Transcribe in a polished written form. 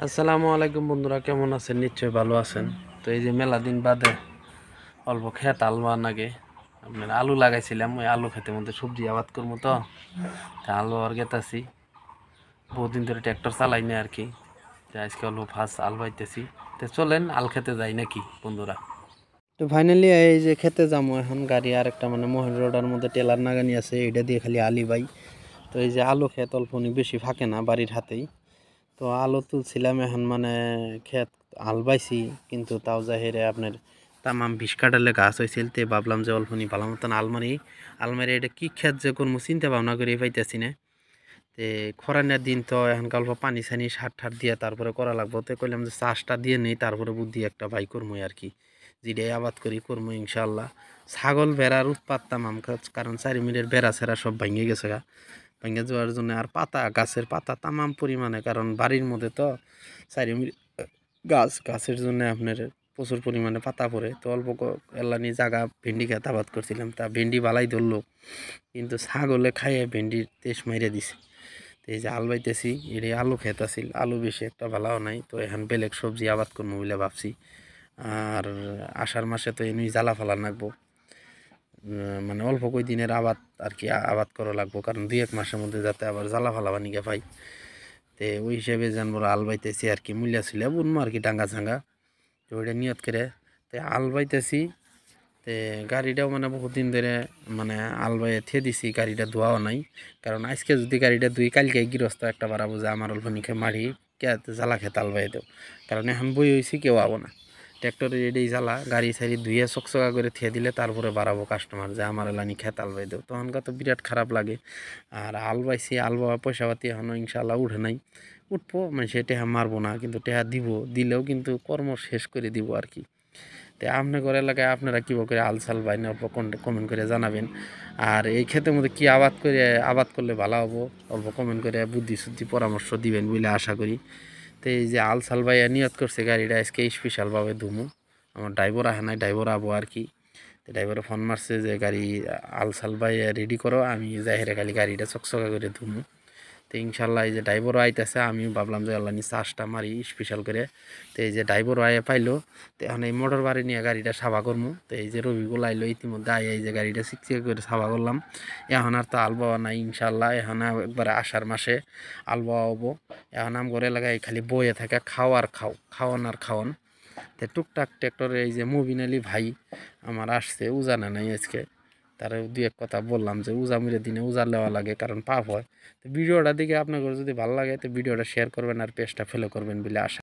আসসালামু আলাইকুম বন্ধুরা, কেমন আছেন? নিশ্চয়ই ভালো আছেন। তো এই যে মেলা দিন বাদে অল্প খেত আলু আনাগে আপনার আলু লাগাইছিলাম, ওই আলু খেতের মধ্যে সবজি আবাদ করবো। তো আলু আর গেতাছি, বহুদিন ধরে ট্র্যাক্টর চালাই না আর কি। তো আজকে অল্প ফার্স্ট আল বাইতেছি। তো চলেন আল খেতে যাই নাকি বন্ধুরা। তো ফাইনালি এই যে খেতে যাবো এখন, গাড়ি আর একটা মানে মহেন্দ্র রোডার মধ্যে টেলার নাগানি আছে, এটা দিয়ে খালি আলি বাই। তো এই যে আলু খেত অল্প বেশি ফাঁকে না বাড়ির হাতেই। তো আলু তুলছিলাম এখন, মানে ক্ষেত আল বাইছি, কিন্তু তাও জাহিরে আপনার তামাম 20 কাঠালে গাছ হয়েছিল। তে ভাবলাম যে অল্পনি ভালো মতন আলমারি আলমারি এটা কি ক্ষেত যে করবো চিন্তা ভাবনা করে পাইতেছি না। তে খরানের দিন তো এখন অল্প পানি ছানি সার ঠার দিয়ে তারপরে করা লাগবো। তো কইলাম যে চাষটা দিয়ে নেই, তারপরে বুদ্ধি একটা ভাই করবো আর কি, যেটাই আবাদ করি করবো ইনশাল্লাহ। ছাগল ভেড়ার উৎপাত তামাম, কারণ 4 মিনিটের বেড়া ছেড়া সব ভেঙে গেছে গা, ভেঙে যাওয়ার জন্য। আর পাতা, গাছের পাতা তামাম পরিমাণে, কারণ বাড়ির মধ্যে তো চারিমির গাছের জন্য আপনার প্রচুর পরিমাণে পাতা পড়ে। তো অল্প এলানি জায়গা ভেন্ডি খেতে আবাদ করছিলাম, তা ভেন্ডি বালাই ধরলো, কিন্তু ছাগলে খাইয়ে ভেন্ডির তেজ মাইরে দিছে। তো এই যে আল বাইতেছি, এর আলু খেত আছিল, আলু বেশি একটা ভালাও নাই। তো এখন বেলেগ সবজি আবাদ করবো বলে ভাবছি। আর আষাঢ় মাসে তো এমনি জ্বালা ফালা লাগবো, মানে অল্প কই দিনের আবাদ আর কি আবাদ করা লাগবো, কারণ 2-1 মাসের মধ্যে যাতে আবার জ্বালা ফালা বানিয়ে পাই। তে ওই হিসেবে জানবো আল বাইতেছি আর কি, মূল্য ছিল বুনবো আর কি ডাঙ্গা ঝাঙ্গা। তো ওইটা নিয়ত করে তে আল বাইতেছি। তে গাড়িটাও মানে বহুত দিন ধরে মানে আল বাইয়ে থিয়ে দিছি, গাড়িটা ধোয়াও নাই। কারণ আজকে যদি গাড়িটা ধুই, কালকে গৃহস্থ একটা বাড়াবো যে আমার অল্প নিখে মারি কে জ্বালা খেতে আল বাইয়ে দেও। কারণ এখন বই হয়েছি, কেউ আবো না, ট্র্যাক্টরে এটাই জ্বালা, গাড়ি সারি ধুয়ে চকচকা করে থিয়ে দিলে তারপরে বাড়াবো কাস্টমার যে আমার এলানি খেত আল বাই দেও। তখনকার তো বিরাট খারাপ লাগে। আর আল বাইছি, আল বাবা পয়সা পাতি এখনও ইনশাল্লাহ উঠে নাই, উঠবো মানে সে টেহা মারবো না, কিন্তু টেহা দিব, দিলেও কিন্তু কর্ম শেষ করে দিব আর কি। তো আপনার ঘর এলাকায় আপনারা কী করে আল সাল বাই না, অল্প কমেন্ট করে জানাবেন। আর এই ক্ষেতের মধ্যে কী আবাদ করলে ভালো হবো, অল্প কমেন্ট করে বুদ্ধি শুদ্ধি পরামর্শ দিবেন বলে আশা করি। তো এই যে আল সাল ভাইয়া নিয়ত করছে গাড়িটা আজকে স্পেশালভাবে ধুমু, আমার ড্রাইভার আহে নাই, ড্রাইভার আবো আর কি। তো ড্রাইভারে ফোন মারছে যে গাড়ি আল সাল ভাইয়া রেডি করো, আমি যাই হেরে খালি গাড়িটা চকচকা করে ধুমু। তো ইনশাল্লাহ এই যে ড্রাইভারও আইতেছে, আমিও ভাবলাম যে আল্লাহ নিয়ে চাষটা মারি স্পেশাল করে। তো এই যে ড্রাইভারও আয়ে পাইলো। তো এখন এই মোটর বাড়ি নিয়ে গাড়িটা সাফা করবো। তো এই যে রবিগুল আইলো ইতিমধ্যে, আই এই যে গাড়িটা চিকচিক করে সাফা করলাম। এখন আর তো আল বাওয়া নাই ইনশাল্লাহ, এখন একবারে আষাঢ় মাসে আল বাওয়া হবো। এখন আম ঘরে লাগাই খালি বয়ে থাকে খাওয়ান আর খাওয়ান। তো টুকটাক ট্র্যাক্টরে এই যে মুবিন আলী ভাই আমার আসছে, উজানে নাই আজকে, তারা 2-1 কথা বললাম যে উজামিরে দিনে উজার লেওয়া লাগে, কারণ পাপ হয়। তো ভিডিওটা দেখে আপনাদের যদি ভালো লাগে তো ভিডিওটা শেয়ার করবেন আর পেজটা ফলো করবেন বলে আশা।